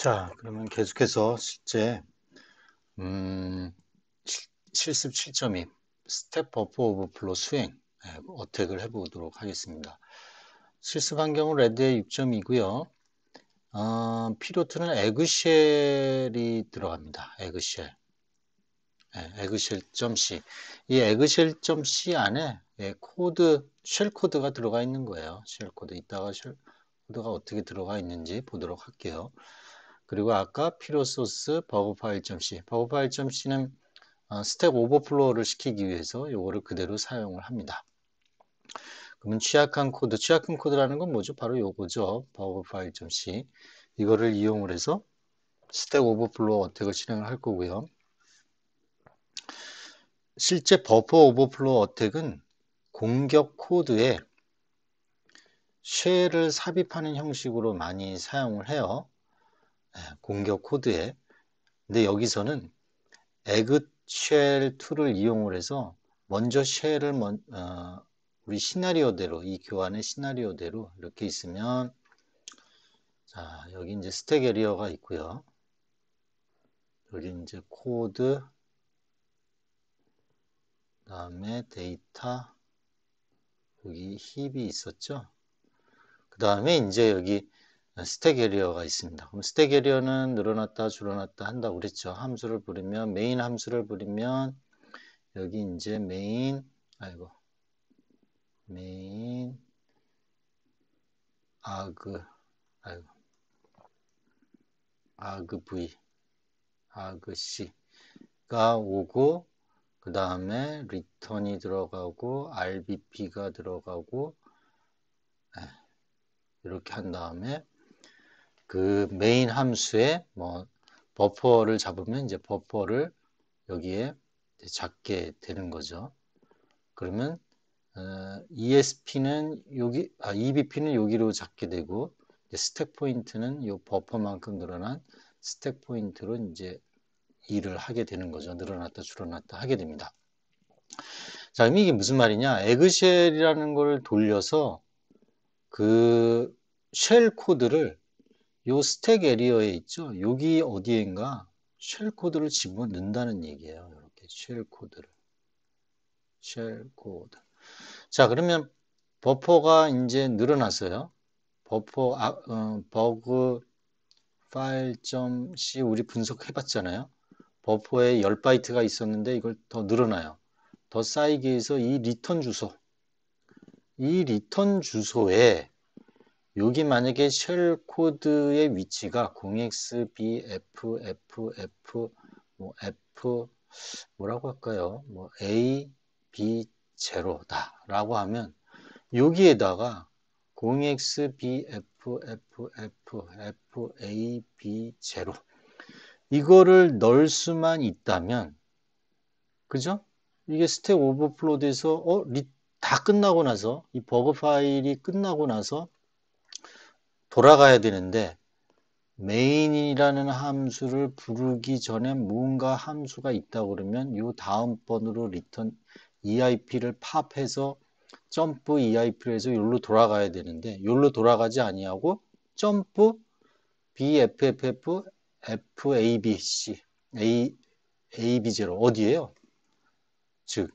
자, 그러면 계속해서 실제 실습 7.2 스텝 버퍼 오버플로 수행 어택을 해보도록 하겠습니다. 실습 환경은 레드의 6.2고요. 피로트는 에그쉘이 들어갑니다. 에그쉘. 에그쉘.c. 이 에그쉘.c 안에 쉘 코드가 들어가 있는 거예요. 쉘 코드. 이따가 쉘 코드가 어떻게 들어가 있는지 보도록 할게요. 그리고 아까 필요소스 버그 파일.c. 버그 파일.c는 스택 오버플로우를 시키기 위해서 이거를 그대로 사용을 합니다. 그러면 취약한 코드라는 건 뭐죠? 바로 요거죠. 버그 파일.c. 이거를 이용을 해서 스택 오버플로우 어택을 실행을 할 거고요. 실제 버퍼 오버플로우 어택은 공격 코드에 쉘을 삽입하는 형식으로 많이 사용을 해요. 공격 코드에. 근데 여기서는 에그쉘2를 이용을 해서 먼저 쉘을 우리 시나리오대로, 이 교환의 시나리오대로 이렇게 있으면, 자, 여기 이제 스택 에리어가 있고요. 여기 이제 코드, 그 다음에 데이터, 여기 힙이 있었죠. 그 다음에 이제 여기 스택 에리어가 있습니다. 그럼 스택 에리어는 늘어났다 줄어났다 한다고 그랬죠. 함수를 부르면, 메인 함수를 부르면, 여기 이제 메인 아그 C가 오고, 그 다음에 리턴이 들어가고, RBP가 들어가고, 이렇게 한 다음에 그 메인 함수에 뭐 버퍼를 잡으면 이제 버퍼를 여기에 잡게 되는 거죠. 그러면 ESP는 여기, EBP는 여기로 잡게 되고, 스택 포인트는 이 버퍼만큼 늘어난 스택 포인트로 이제 일을 하게 되는 거죠. 늘어났다 줄어났다 하게 됩니다. 자, 그럼 이게 무슨 말이냐? 에그쉘이라는 걸 돌려서 그 쉘 코드를 요 스택 에리어에 있죠. 여기 어디엔가 쉘 코드를 집어넣는다는 얘기예요. 이렇게 쉘 코드를. 쉘 코드. 자, 그러면 버퍼가 이제 늘어났어요. 버그 파일.c 우리 분석해 봤잖아요. 버퍼에 10바이트가 있었는데 이걸 더 늘어나요. 더 쌓이게 해서 이 리턴 주소에 여기 만약에 쉘 코드의 위치가 0xbfff 뭐 f 뭐라고 할까요? 뭐 a b 0다라고 하면 여기에다가 0xbffffab0 이거를 넣을 수만 있다면, 그죠? 이게 스택 오버플로우 돼서 다 끝나고 나서 이 버그 파일이 끝나고 나서 돌아가야 되는데 메인이라는 함수를 부르기 전에 뭔가 함수가 있다 그러면 이 다음번으로 리턴 EIP를 팝해서 점프 EIP를 해서 여기로 돌아가야 되는데 여기로 돌아가지 아니하고 점프 BFFF FABC AB0 어디에요? 즉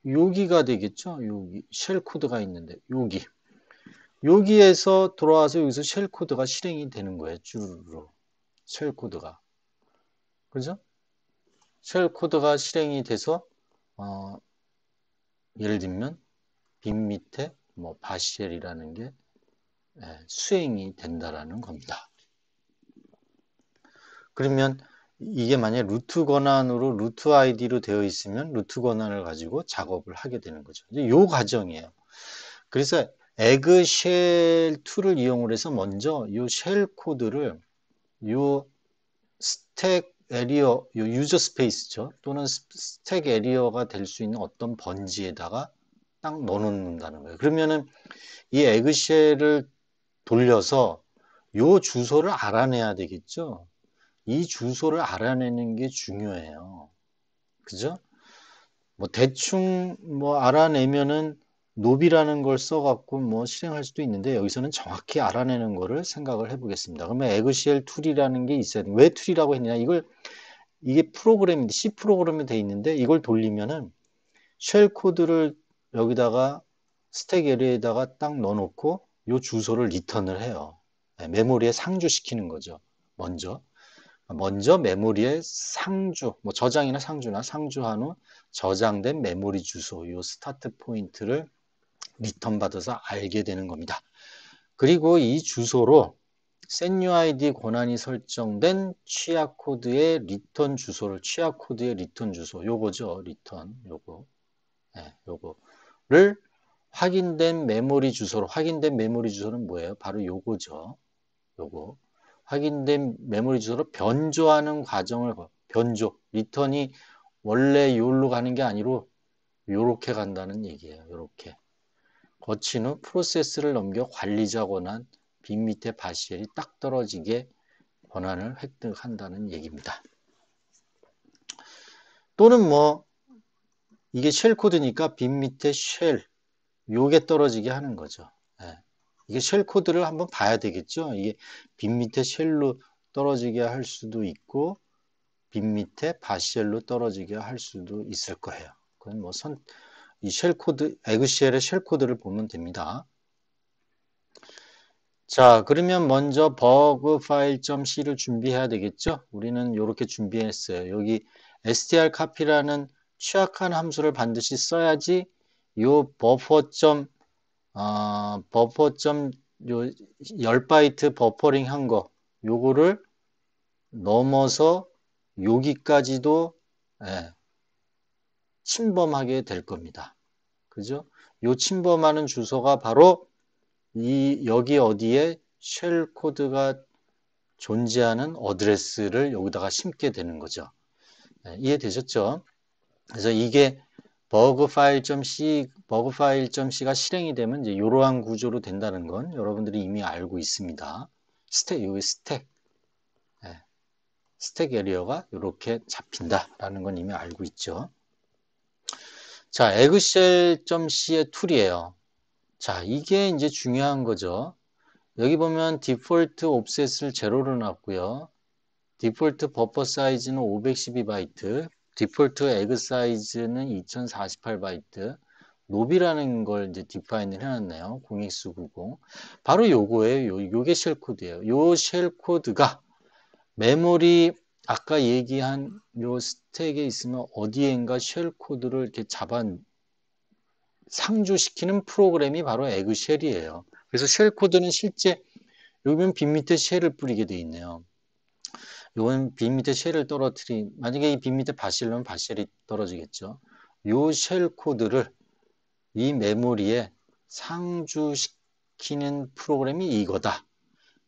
여기가 되겠죠. 여기 쉘 코드가 있는데 여기에서 돌아와서 여기서 쉘 코드가 실행이 되는 거예요. 쭈루루 쉘 코드가, 그죠? 쉘 코드가 실행이 돼서 예를 들면 빈 밑에 뭐 바쉘이라는 게 수행이 된다라는 겁니다. 그러면 이게 만약 루트 권한으로 루트 아이디로 되어 있으면 루트 권한을 가지고 작업을 하게 되는 거죠. 이 과정이에요. 그래서 에그쉘2를 이용을 해서 먼저 이 쉘 코드를 이 스택 에리어, 이 유저 스페이스죠. 또는 스택 에리어가 될 수 있는 어떤 번지에다가 딱 넣어놓는다는 거예요. 그러면은 이 에그쉘을 돌려서 이 주소를 알아내야 되겠죠. 이 주소를 알아내는 게 중요해요. 그죠? 뭐 대충 뭐 알아내면은 노비라는 걸 써갖고 뭐 실행할 수도 있는데 여기서는 정확히 알아내는 거를 생각을 해보겠습니다. 그러면 에그쉘 툴이라는 게 있어야 돼. 왜 툴이라고 했느냐? 이게 프로그램인데 C 프로그램이 돼 있는데 이걸 돌리면은 쉘 코드를 여기다가 스택 에리어에다가 딱 넣어놓고 요 주소를 리턴을 해요. 네, 메모리에 상주시키는 거죠. 먼저 메모리에 상주, 뭐 저장이나 상주나 상주한 후 저장된 메모리 주소, 요 스타트 포인트를 리턴 받아서 알게 되는 겁니다. 그리고 이 주소로 setUID 권한이 설정된 취약 코드의 리턴 주소를 취약 코드의 리턴 주소 요거죠. 리턴 요거. 네, 요거를 확인된 메모리 주소로 확인된 메모리 주소는 뭐예요? 바로 요거죠. 요거. 확인된 메모리 주소로 변조하는 과정을 변조 리턴이 원래 요로 가는 게 아니고 요렇게 간다는 얘기예요. 요렇게. 거친 후 프로세스를 넘겨 관리자 권한 빈 밑에 바시엘이 딱 떨어지게 권한을 획득한다는 얘기입니다. 또는 뭐 이게 쉘 코드니까 빈 밑에 쉘 요게 떨어지게 하는 거죠. 예. 이게 쉘 코드를 한번 봐야 되겠죠. 이게 빈 밑에 쉘로 떨어지게 할 수도 있고 빈 밑에 바시엘로 떨어지게 할 수도 있을 거예요. 그건 뭐 이 쉘 코드, 에그쉘의 쉘 코드를 보면 됩니다. 자, 그러면 먼저 버그 파일.c를 준비해야 되겠죠? 우리는 이렇게 준비했어요. 여기 str copy라는 취약한 함수를 반드시 써야지 요 요 10바이트 버퍼링 한 거, 요거를 넘어서 여기까지도 침범하게 될 겁니다. 그죠? 요 침범하는 주소가 바로 여기 어디에 쉘 코드가 존재하는 어드레스를 여기다가 심게 되는 거죠. 이해되셨죠? 그래서 이게 버그 파일.c가 실행이 되면 이제 이러한 구조로 된다는 건 여러분들이 이미 알고 있습니다. 여기 스택 에리어가 이렇게 잡힌다라는 건 이미 알고 있죠. 자, 에그쉘.c의 툴이에요. 자, 이게 이제 중요한 거죠. 여기 보면 디폴트 옵셋을 제로로 놨고요. 디폴트 버퍼 사이즈는 512바이트, 디폴트 에그 사이즈는 2048바이트, 노비라는 걸 이제 디파인을 해놨네요. 0x90. 바로 요거예요. 요게 쉘 코드예요. 요 쉘 코드가 메모리 아까 얘기한 요 스택에 있으면 어디엔가 쉘 코드를 이렇게 상주시키는 프로그램이 바로 에그쉘이에요. 그래서 쉘 코드는 실제 여기는 빈 밑에 쉘을 뿌리게 돼 있네요. 요건 빈 밑에 쉘을 만약에 이 빈 밑에 바시엘이면 바시엘이 떨어지겠죠. 요 쉘 코드를 이 메모리에 상주시키는 프로그램이 이거다.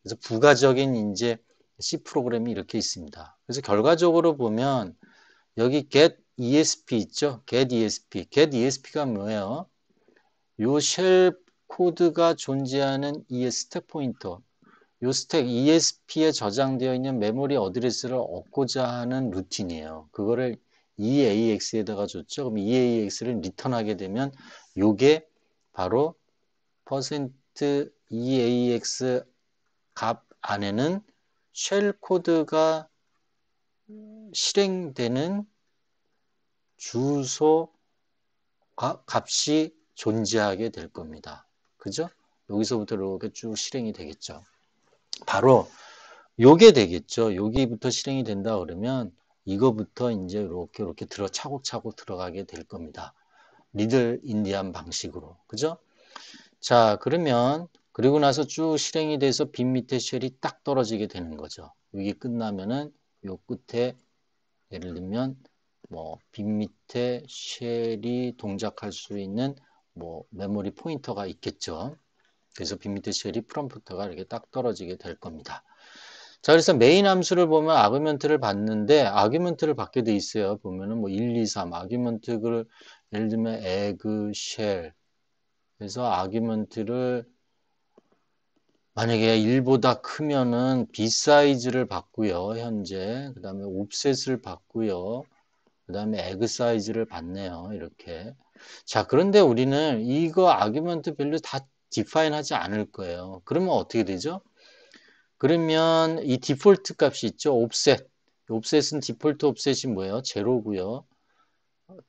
그래서 부가적인 이제 C 프로그램이 이렇게 있습니다. 그래서 결과적으로 보면 여기 get ESP 있죠? get ESP가 뭐예요? 요 쉘 코드가 존재하는 이 스택 포인터, 요 스택 ESP에 저장되어 있는 메모리 어드레스를 얻고자 하는 루틴이에요. 그거를 EAX에다가 줬죠. 그럼 EAX를 리턴하게 되면 요게 바로 %EAX 값 안에는 쉘 코드가 실행되는 주소 값이 존재하게 될 겁니다. 그죠? 여기서부터 이렇게 쭉 실행이 되겠죠. 바로 요게 되겠죠. 여기부터 실행이 된다 그러면 이거부터 이제 이렇게 차곡차곡 들어가게 될 겁니다. 리들 인디안 방식으로. 그죠? 자, 그러면 그리고 나서 쭉 실행이 돼서 빈 밑에 쉘이 딱 떨어지게 되는 거죠. 여기 끝나면은 요 끝에 예를 들면 뭐 빈 밑에 쉘이 동작할 수 있는 뭐 메모리 포인터가 있겠죠. 그래서 빈 밑에 쉘이 프롬프트가 이렇게 딱 떨어지게 될 겁니다. 자, 그래서 메인 함수를 보면 아규먼트를 받는데 아규먼트를 받게 돼 있어요. 보면은 뭐 1, 2, 3 아규먼트를 예를 들면 에그 쉘 그래서 아규먼트를 만약에 1보다 크면은 B 사이즈를 받고요. 현재 그 다음에 옵셋을 받고요. 그 다음에 에그 사이즈를 받네요. 이렇게 자, 그런데 우리는 이거 아규먼트 밸류 다 디파인 하지 않을 거예요. 그러면 어떻게 되죠? 그러면 이 디폴트 값이 있죠. 옵셋. 옵셋은 디폴트 옵셋이 뭐예요? 제로고요.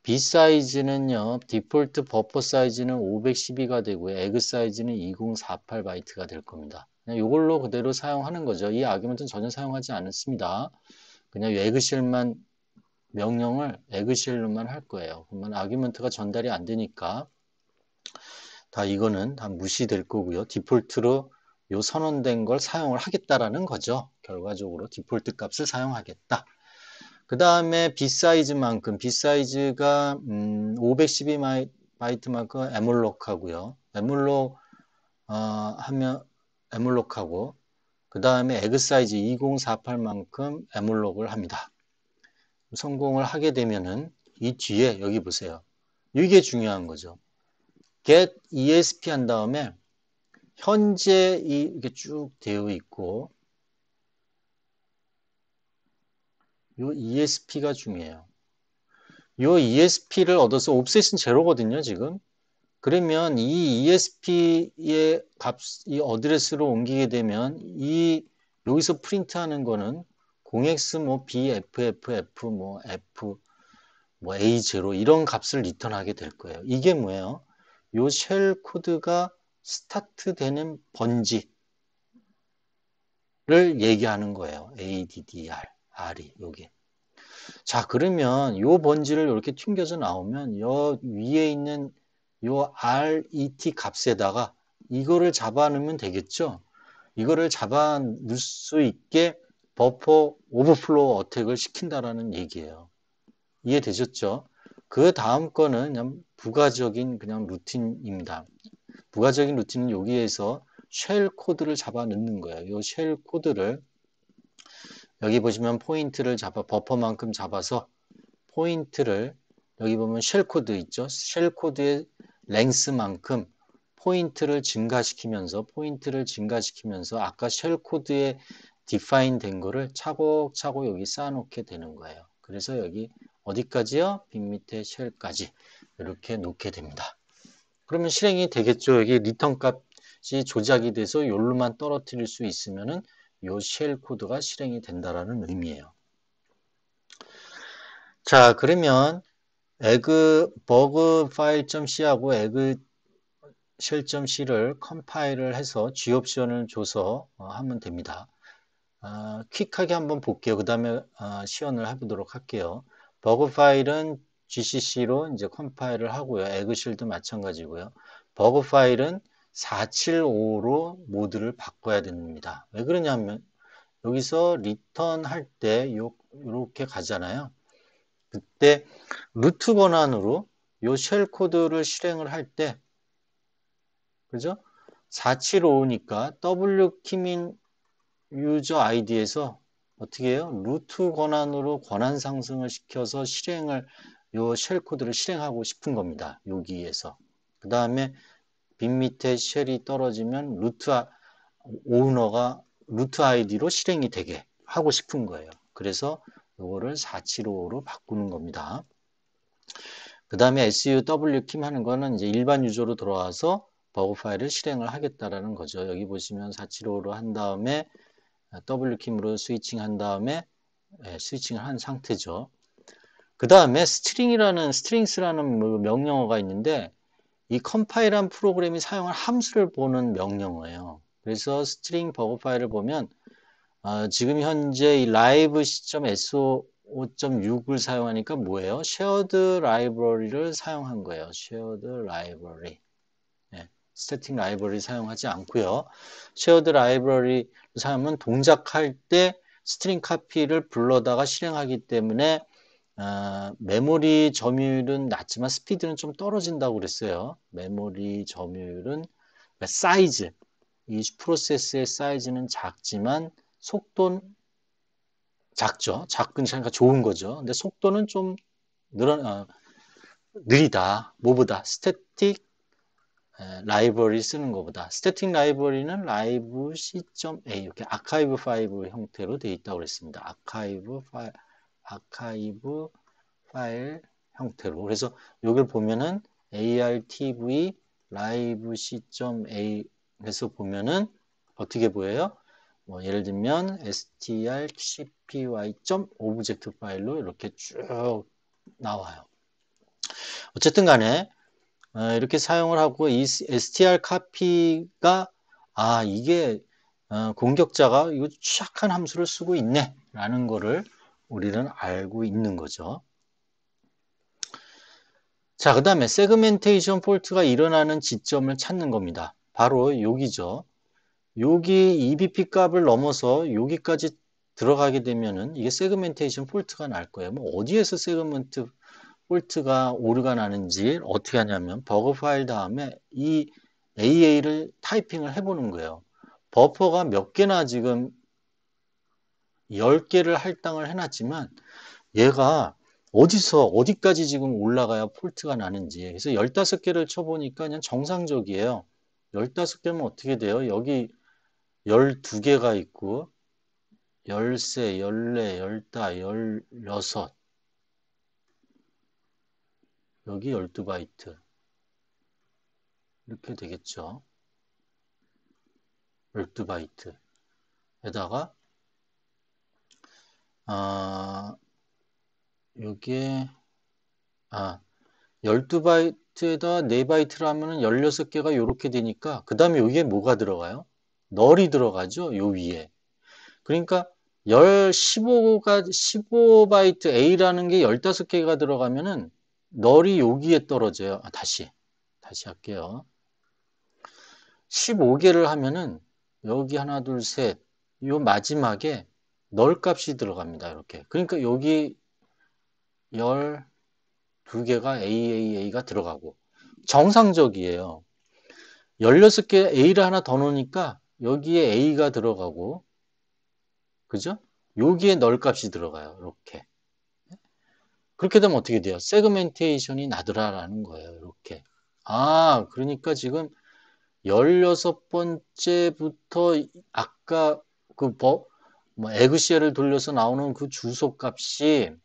B 사이즈는요. 디폴트 버퍼 사이즈는 512가 되고요. 에그 사이즈는 2048 바이트가 될 겁니다. 그냥 이걸로 그대로 사용하는 거죠. 이 아규먼트는 전혀 사용하지 않습니다. 그냥 에그쉘만 명령을 에그쉘로만 할 거예요. 그러면 아규먼트가 전달이 안 되니까 다 이거는 다 무시될 거고요. 디폴트로 요 선언된 걸 사용을 하겠다라는 거죠. 결과적으로 디폴트 값을 사용하겠다. 그 다음에 B 사이즈만큼 B 사이즈가 512 바이트만큼 에몰록 하고요. 에몰록 하면 에몰록 하고 그 다음에 에그 사이즈 2048만큼 에몰록을 합니다. 성공을 하게 되면은 이 뒤에 여기 보세요. 이게 중요한 거죠. get ESP 한 다음에 현재 이렇게 쭉 되어 있고 요 ESP가 중요해요. 요 ESP를 얻어서 옵셋은 제로거든요, 지금. 그러면 이 ESP의 값, 이 어드레스로 옮기게 되면 이 여기서 프린트하는 거는 0x 뭐 b f f f 뭐 f 뭐 a0 이런 값을 리턴하게 될 거예요. 이게 뭐예요? 요 쉘 코드가 스타트 되는 번지를 얘기하는 거예요. ADDR, R이 요게. 자, 그러면 요 번지를 이렇게 튕겨서 나오면 요 위에 있는 요 RET 값에다가 이거를 잡아 넣으면 되겠죠? 이거를 잡아 넣을 수 있게 버퍼 오버플로우 어택을 시킨다라는 얘기예요. 이해되셨죠? 그 다음 거는 그냥 부가적인 그냥 루틴입니다. 부가적인 루틴은 여기에서 쉘 코드를 잡아 넣는 거예요. 이 쉘 코드를 여기 보시면 포인트를 잡아 버퍼만큼 잡아서 포인트를 여기 보면 쉘 코드 있죠. 쉘 코드의 랭스만큼 포인트를 증가시키면서 아까 쉘 코드에 디파인 된 거를 차곡차곡 여기 쌓아놓게 되는 거예요. 그래서 여기 어디까지요? 빅 밑에 쉘까지 이렇게 놓게 됩니다. 그러면 실행이 되겠죠. 여기 리턴 값이 조작이 돼서 여기로만 떨어뜨릴 수 있으면은 요 쉘 코드가 실행이 된다라는 의미예요. 자, 그러면 에그 버그 파일.c하고 에그 쉘.c를 컴파일을 해서 G옵션을 줘서 하면 됩니다. 퀵하게 한번 볼게요. 그 다음에 시연을 해보도록 할게요. 버그 파일은 GCC로 이제 컴파일을 하고요. 에그실도 마찬가지고요. 버그 파일은 475로 모드를 바꿔야 됩니다. 왜 그러냐면 여기서 리턴 할 때 요렇게 가잖아요. 그때 루트 권한으로 요 쉘 코드를 실행을 할 때 그죠? 475니까 w키민 유저 아이디에서 어떻게 해요? 루트 권한으로 권한 상승을 시켜서 실행을 요 쉘 코드를 실행하고 싶은 겁니다. 여기에서. 그 다음에 빈 밑에 쉘이 떨어지면 오너가 루트 아이디로 실행이 되게 하고 싶은 거예요. 그래서 요거를 475로 바꾸는 겁니다. 그 다음에 SUW킴 하는 거는 이제 일반 유저로 들어와서 버그 파일을 실행을 하겠다라는 거죠. 여기 보시면 475로 한 다음에 W킴으로 스위칭 한 다음에 스위칭을 한 상태죠. 그 다음에 스트링스라는 명령어가 있는데 이 컴파일한 프로그램이 사용한 함수를 보는 명령어예요. 그래서 스트링 버그 파일을 보면 지금 현재 이 live 시점.so 5.6을 사용하니까 뭐예요? 쉐어드 라이브러리를 사용한 거예요. 쉐어드 라이브러리. 스태틱 라이브러리 사용하지 않고요. 쉐어드 라이브러리 사용하면 동작할 때 스트링 카피를 불러다가 실행하기 때문에 메모리 점유율은 낮지만 스피드는 좀 떨어진다고 그랬어요. 메모리 점유율은 그러니까 사이즈, 이 프로세스의 사이즈는 작지만 속도는 작죠. 작으니까 좋은 거죠. 근데 속도는 좀 느리다. 뭐보다 스태틱 라이브러리 쓰는 것보다 스태틱 라이브러리는 live c.a 이렇게 아카이브 파일 형태로 되어 있다고 그랬습니다. 아카이브 파일 형태로. 그래서 여기를 보면은 artv live c.a 해서 보면은 어떻게 보여요? 뭐 예를 들면 strcpy.object 파일로 이렇게 쭉 나와요. 어쨌든 간에 이렇게 사용을 하고 이 str copy가 이게 공격자가 이거 취약한 함수를 쓰고 있네 라는 거를 우리는 알고 있는 거죠. 자, 그 다음에 세그멘테이션 폴트가 일어나는 지점을 찾는 겁니다. 바로 여기죠. 여기 EBP 값을 넘어서 여기까지 들어가게 되면은 이게 세그멘테이션 폴트가 날 거예요. 뭐 어디에서 세그멘트 폴트가 오류가 나는지 어떻게 하냐면 버그 파일 다음에 이 AA를 타이핑을 해보는 거예요. 버퍼가 몇 개나 지금 10개를 할당을 해놨지만 얘가 어디서 어디까지 지금 올라가야 폴트가 나는지. 그래서 15개를 쳐보니까 그냥 정상적이에요. 15개면 어떻게 돼요? 여기 12개가 있고 13, 14, 15, 16 여기 12바이트 이렇게 되겠죠. 12바이트 에다가 요게 12바이트에다 4바이트를 하면은 16개가 요렇게 되니까 그 다음에 여기에 뭐가 들어가요? 널이 들어가죠. 요 위에. 그러니까 15바이트 A라는 게 15개가 들어가면은 널이 여기에 떨어져요. 다시 할게요. 15개를 하면은 여기 하나, 둘, 셋, 요 마지막에 널 값이 들어갑니다. 이렇게. 그러니까 여기 12개가 AAA가 들어가고 정상적이에요. 16개 A를 하나 더 넣으니까 여기에 A가 들어가고 그죠? 여기에 널 값이 들어가요. 이렇게. 그렇게 되면 어떻게 돼요? 세그멘테이션이 나더라라는 거예요. 이렇게. 그러니까 지금 16번째부터 아까 그 에그쉘을 돌려서 나오는 그 주소 값이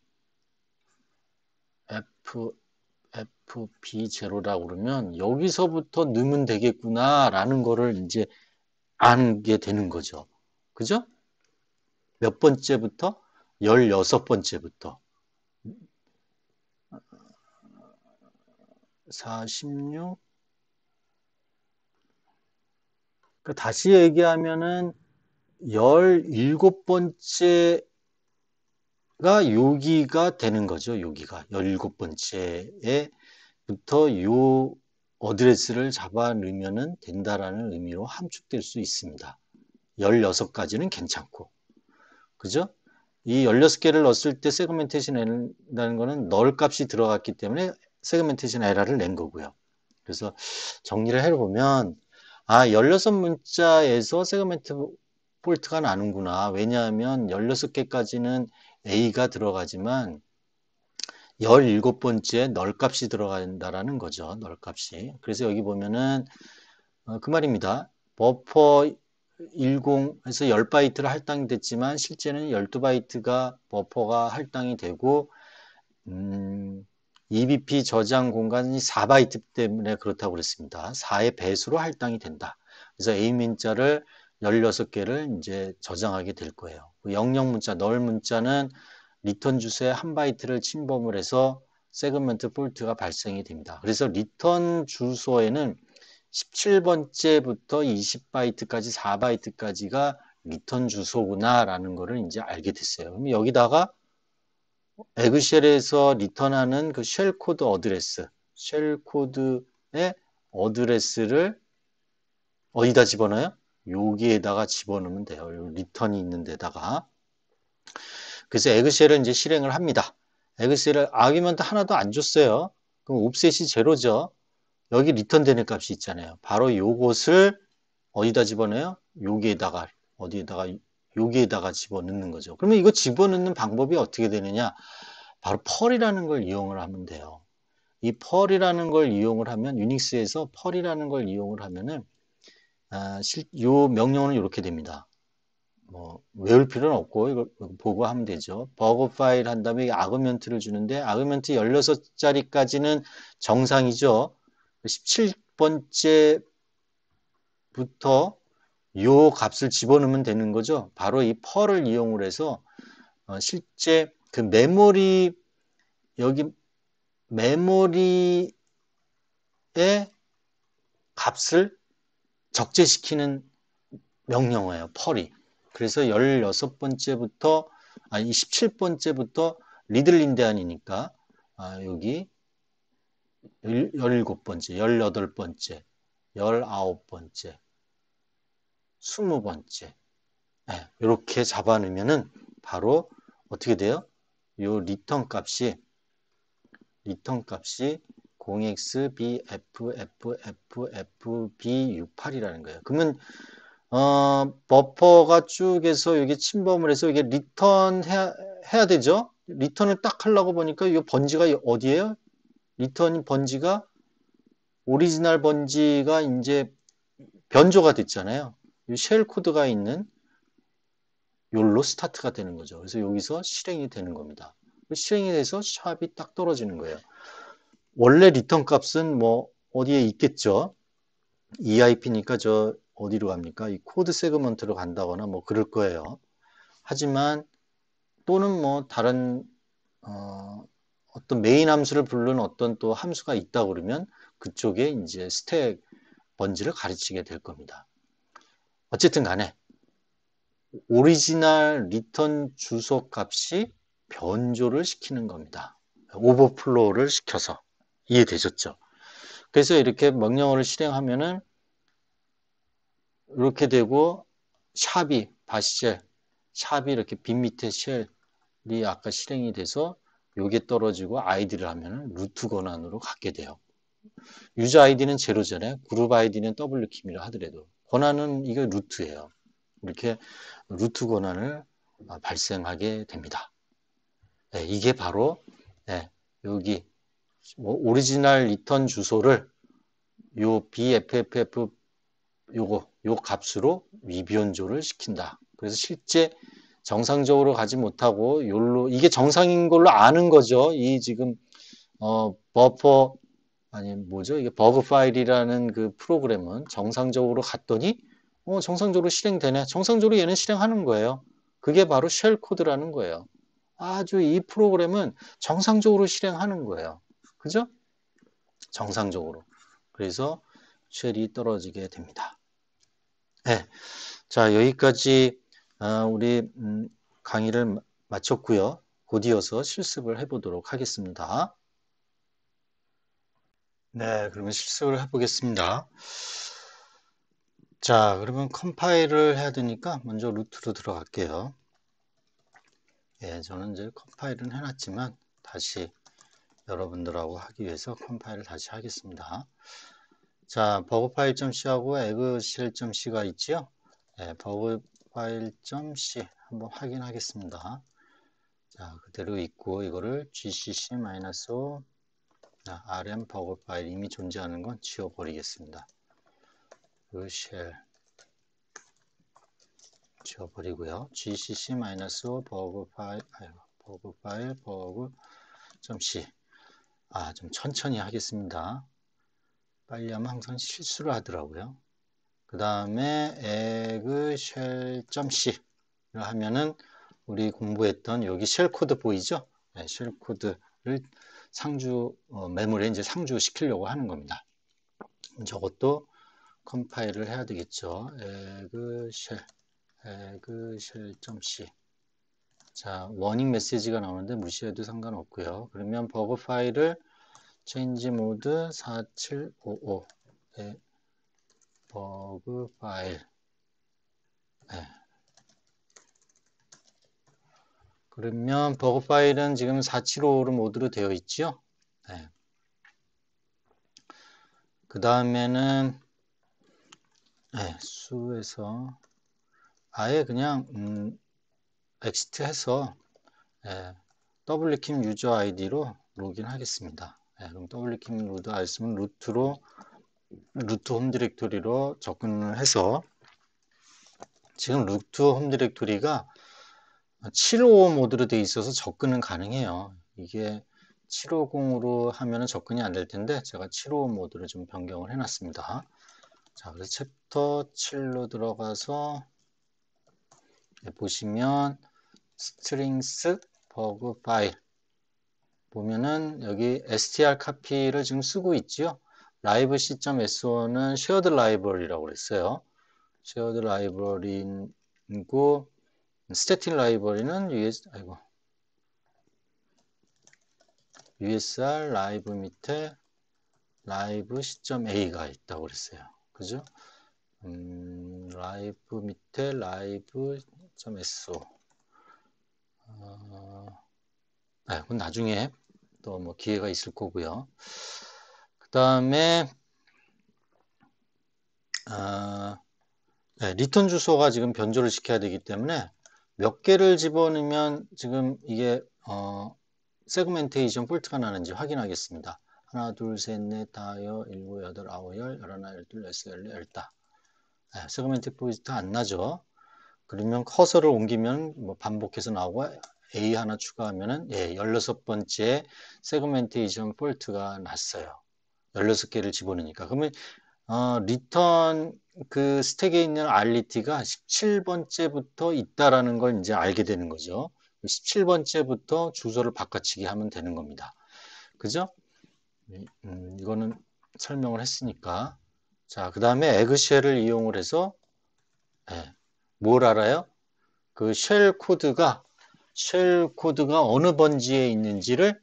fb0라고 그러면 여기서부터 넣으면 되겠구나라는 거를 이제 알게 되는 거죠. 그죠? 몇 번째부터? 16번째부터. 46. 다시 얘기하면은 17번째가 여기가 되는 거죠. 여기가 17번째에부터 요 어드레스를 잡아 넣으면 된다라는 의미로 함축될 수 있습니다. 16가지는 괜찮고. 그죠? 이 16개를 넣었을 때 세그멘테이션 에러라는 거는 널 값이 들어갔기 때문에 세그멘테이션 에러를 낸 거고요. 그래서 정리를 해보면 16문자에서 세그멘트 폴트가 나는구나. 왜냐하면 16개까지는 A가 들어가지만 17번째 널 값이 들어간다라는 거죠. 널 값이. 그래서 여기 보면은 그 말입니다. 버퍼 10에서 10바이트를 할당이 됐지만 실제는 12바이트가 버퍼가 할당이 되고 EBP 저장 공간이 4바이트 때문에 그렇다고 그랬습니다. 4의 배수로 할당이 된다. 그래서 A 문자를 16개를 이제 저장하게 될 거예요. 00 문자, 널 문자는 리턴 주소에 1바이트를 침범을 해서 세그먼트 폴트가 발생이 됩니다. 그래서 리턴 주소에는 17번째부터 20바이트까지 4바이트까지가 리턴 주소구나라는 거를 이제 알게 됐어요. 그럼 여기다가 에그쉘에서 리턴하는 그 쉘 코드 어드레스, 쉘 코드의 어드레스를 어디다 집어넣어요? 여기에다가 집어넣으면 돼요. 리턴이 있는 데다가. 그래서 에그쉘을 이제 실행을 합니다. 에그쉘을 아규먼트 하나도 안 줬어요. 그럼 옵셋이 제로죠. 여기 리턴되는 값이 있잖아요. 바로 요것을 어디다 집어넣어요? 여기에다가 여기에다가 집어넣는 거죠. 그러면 이거 집어넣는 방법이 어떻게 되느냐? 바로 펄이라는 걸 이용을 하면 돼요. 이 펄이라는 걸 이용을 하면 유닉스에서 펄이라는 걸 이용을 하면은 요 명령어는 이렇게 됩니다. 외울 필요는 없고 이거 보고 하면 되죠. 버그 파일 한 다음에 아그멘트를 주는데 아그멘트 16자리까지는 정상이죠. 17번째부터 요 값을 집어넣으면 되는 거죠. 바로 이 펄을 이용을 해서 실제 그 메모리 여기 메모리의 값을 적재시키는 명령어예요. 펄이. 그래서 16번째부터 아니 17번째부터 리들린대안이니까 여기 17번째, 18번째, 19번째, 20번째 네, 이렇게 잡아놓으면은 바로 어떻게 돼요? 요 리턴 값이 0xBFFFB68이라는 거예요. 그러면 버퍼가 쭉 해서 여기 침범을 해서 이게 리턴 해야 되죠? 리턴을 딱 하려고 보니까 이 번지가 어디예요? 리턴 번지가 오리지널 번지가 이제 변조가 됐잖아요. 이 쉘 코드가 있는 요로 스타트가 되는 거죠. 그래서 여기서 실행이 되는 겁니다. 실행이 돼서 샵이 딱 떨어지는 거예요. 원래 리턴 값은 뭐 어디에 있겠죠? EIP니까 저 어디로 갑니까? 이 코드 세그먼트로 간다거나 뭐 그럴 거예요. 하지만 또는 뭐 다른 어떤 메인 함수를 부르는 어떤 또 함수가 있다 그러면 그쪽에 이제 스택 번지를 가르치게 될 겁니다. 어쨌든 간에 오리지널 리턴 주소 값이 변조를 시키는 겁니다. 오버플로우를 시켜서 이해되셨죠? 그래서 이렇게 명령어를 실행하면은 이렇게 되고 샵이 바시쉘 샵이 이렇게 빈 밑에 쉘이 아까 실행이 돼서 요게 떨어지고 아이디를 하면은 루트 권한으로 갖게 돼요. 유저 아이디는 제로잖아요. 그룹 아이디는 더블 키미라 하더라도 권한은 이게 루트예요. 이렇게 루트 권한을 발생하게 됩니다. 네, 이게 바로 네, 여기 오리지널 리턴 주소를 요 BFFF 요 값으로 위변조를 시킨다. 그래서 실제 정상적으로 가지 못하고 요로 이게 정상인 걸로 아는 거죠. 이 지금 버퍼 아니 뭐죠? 이게 버그 파일이라는 그 프로그램은 정상적으로 갔더니 정상적으로 실행되네. 정상적으로 얘는 실행하는 거예요. 그게 바로 쉘 코드라는 거예요. 아주 이 프로그램은 정상적으로 실행하는 거예요. 그죠? 정상적으로. 그래서 쉘이 떨어지게 됩니다. 네. 자, 여기까지 우리 강의를 마쳤고요. 곧 이어서 실습을 해보도록 하겠습니다. 네, 그러면 실습을 해보겠습니다. 자, 그러면 컴파일을 해야 되니까 먼저 루트로 들어갈게요. 예, 저는 이제 컴파일은 해놨지만 다시 여러분들하고 하기 위해서 컴파일을 다시 하겠습니다. 자, 버그파일.c하고 에그쉘.c가 있지요? 예, 버그파일.c 한번 확인하겠습니다. 자, 그대로 있고 이거를 gcc-o rm 버그 파일 이미 존재하는 건 지워버리겠습니다. 그 쉘 지워버리고요. gcc-o 버그 파일 버그.c 좀 천천히 하겠습니다. 빨리 하면 항상 실수를 하더라고요. 그 다음에 eggshell.c를 하면은 우리 공부했던 여기 쉘 코드 보이죠? 네, 쉘 코드를 상주 메모리에 이제 상주시키려고 하는 겁니다. 저것도 컴파일을 해야 되겠죠. eggshell.c 자, 워닝 메시지가 나오는데 무시해도 상관없고요. 그러면 버그 파일을 change mode 4755에 버그 파일 네. 그러면 버그 파일은 지금 475 모드로 되어 있죠. 네. 그 다음에는 네, 수에서 아예 그냥 엑시트 해서 더블클릭 유저 아이디로 로그인 하겠습니다. 그럼 더블클릭 루트 알쓰면 루트 홈 디렉토리로 접근을 해서 지금 루트 홈 디렉토리가 755 모드로 되어 있어서 접근은 가능해요. 이게 750으로 하면은 접근이 안 될 텐데 제가 755 모드로 좀 변경을 해놨습니다. 자, 그래서 챕터 7로 들어가서 보시면 strings 버그 파일 보면은 여기 str 카피를 지금 쓰고 있죠. live c.so1은 shared library라고 그랬어요. shared library이고 static library는 usr live 밑에 live c.a가 있다고 그랬어요. 그죠? live 밑에 live.so 그건 나중에 또 뭐 기회가 있을 거고요. 그 다음에 리턴 주소가 지금 변조를 시켜야 되기 때문에 몇 개를 집어넣으면 지금 이게 세그멘테이션 폴트가 나는지 확인하겠습니다. 하나, 둘, 셋, 넷, 다, 여, 일곱, 여덟, 아홉, 열, 열하나, 열둘, 열세, 열네, 열다. 세그멘트 폴트 안 나죠. 그러면 커서를 옮기면 뭐 반복해서 나오고 A 하나 추가하면은 16번째 세그멘테이션 폴트가 났어요. 16개를 집어넣으니까. 그러면 리턴 그 스택에 있는 RET가 17번째부터 있다라는 걸 이제 알게 되는 거죠. 17번째부터 주소를 바꿔치기 하면 되는 겁니다. 그죠? 이거는 설명을 했으니까. 자, 그 다음에 에그쉘을 이용을 해서 뭘 알아요? 그 쉘 코드가 어느 번지에 있는지를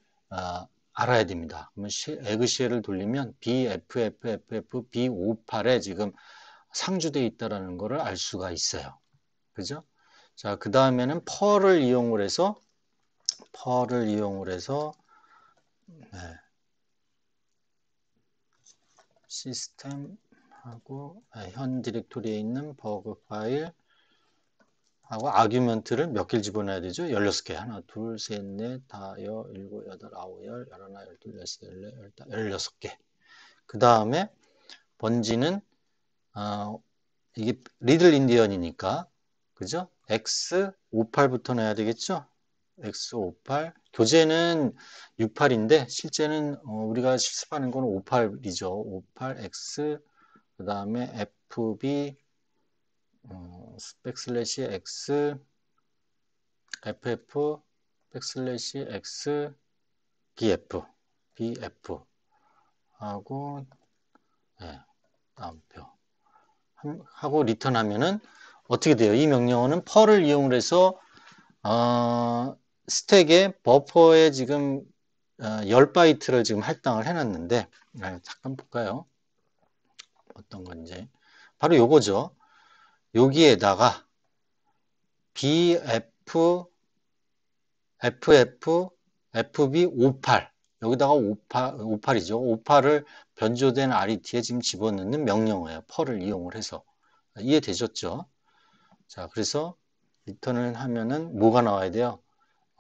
알아야 됩니다. 그러면 에그쉘을 돌리면 BFFFF B58에 지금 상주되어 있다는 것을 알 수가 있어요. 그죠? 자, 그 다음에는 펄을 이용을 해서 시스템하고 현 디렉토리에 있는 버그 파일 하고 아규먼트를 몇 개를 집어넣어야 되죠? 16개. 하나, 둘, 셋, 넷, 다, 여, 일곱, 여덟, 아홉, 열, 열하나, 열둘, 열세, 열네, 열다, 16개. 그 다음에 번지는 이게 리들 인디언이니까 그죠? X58부터 넣어야 되겠죠? X58 교재는 68인데 실제는 우리가 실습하는 건 58이죠. 58X 그 다음에 FB 백슬래시 X FF 백슬래시 X BF 하고 다음표 하고 리턴하면은 어떻게 돼요? 이 명령어는 펄을 이용해서 스택에 버퍼에 지금 10바이트를 지금 할당을 해놨는데 잠깐 볼까요? 어떤 건지 바로 요거죠. 여기에다가 BF FF FB58 여기다가 58이죠. 58을 변조된 RET에 지금 집어넣는 명령어예요. 펄을 이용을 해서 이해되셨죠? 자, 그래서 리턴을 하면은 뭐가 나와야 돼요?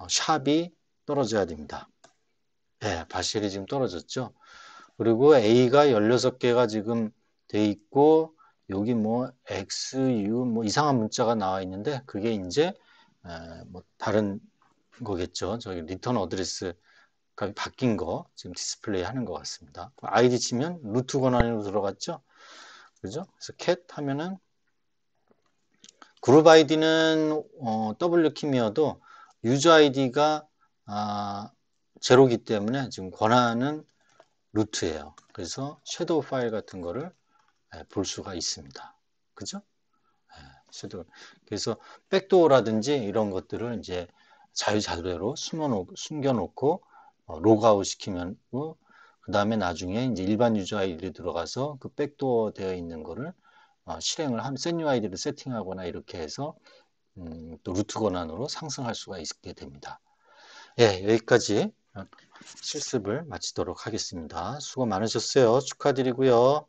샵이 떨어져야 됩니다. 바쉘이 지금 떨어졌죠. 그리고 A가 16개가 지금 돼 있고 여기 뭐 XU 뭐 이상한 문자가 나와 있는데 그게 이제 뭐 다른 거겠죠. 저기 리턴 어드레스 값이 바뀐 거 지금 디스플레이 하는 것 같습니다. 아이디 치면 루트 권한으로 들어갔죠. 그죠? 그래서 cat 하면은 그룹 아이디는 W 키미어도 유저 아이디가 제로기 때문에 지금 권한은 루트예요. 그래서 섀도우 파일 같은 거를 볼 수가 있습니다. 그죠? 섀도우. 그래서 백도어라든지 이런 것들을 이제 자유자재로 숨겨놓고 로그아웃 시키면 그 다음에 나중에 이제 일반 유저 아이디를 들어가서 그 백도어 되어 있는 거를 실행을 하면 set new 아이디를 세팅하거나 이렇게 해서 또 루트 권한으로 상승할 수가 있게 됩니다. 여기까지 실습을 마치도록 하겠습니다. 수고 많으셨어요. 축하드리고요.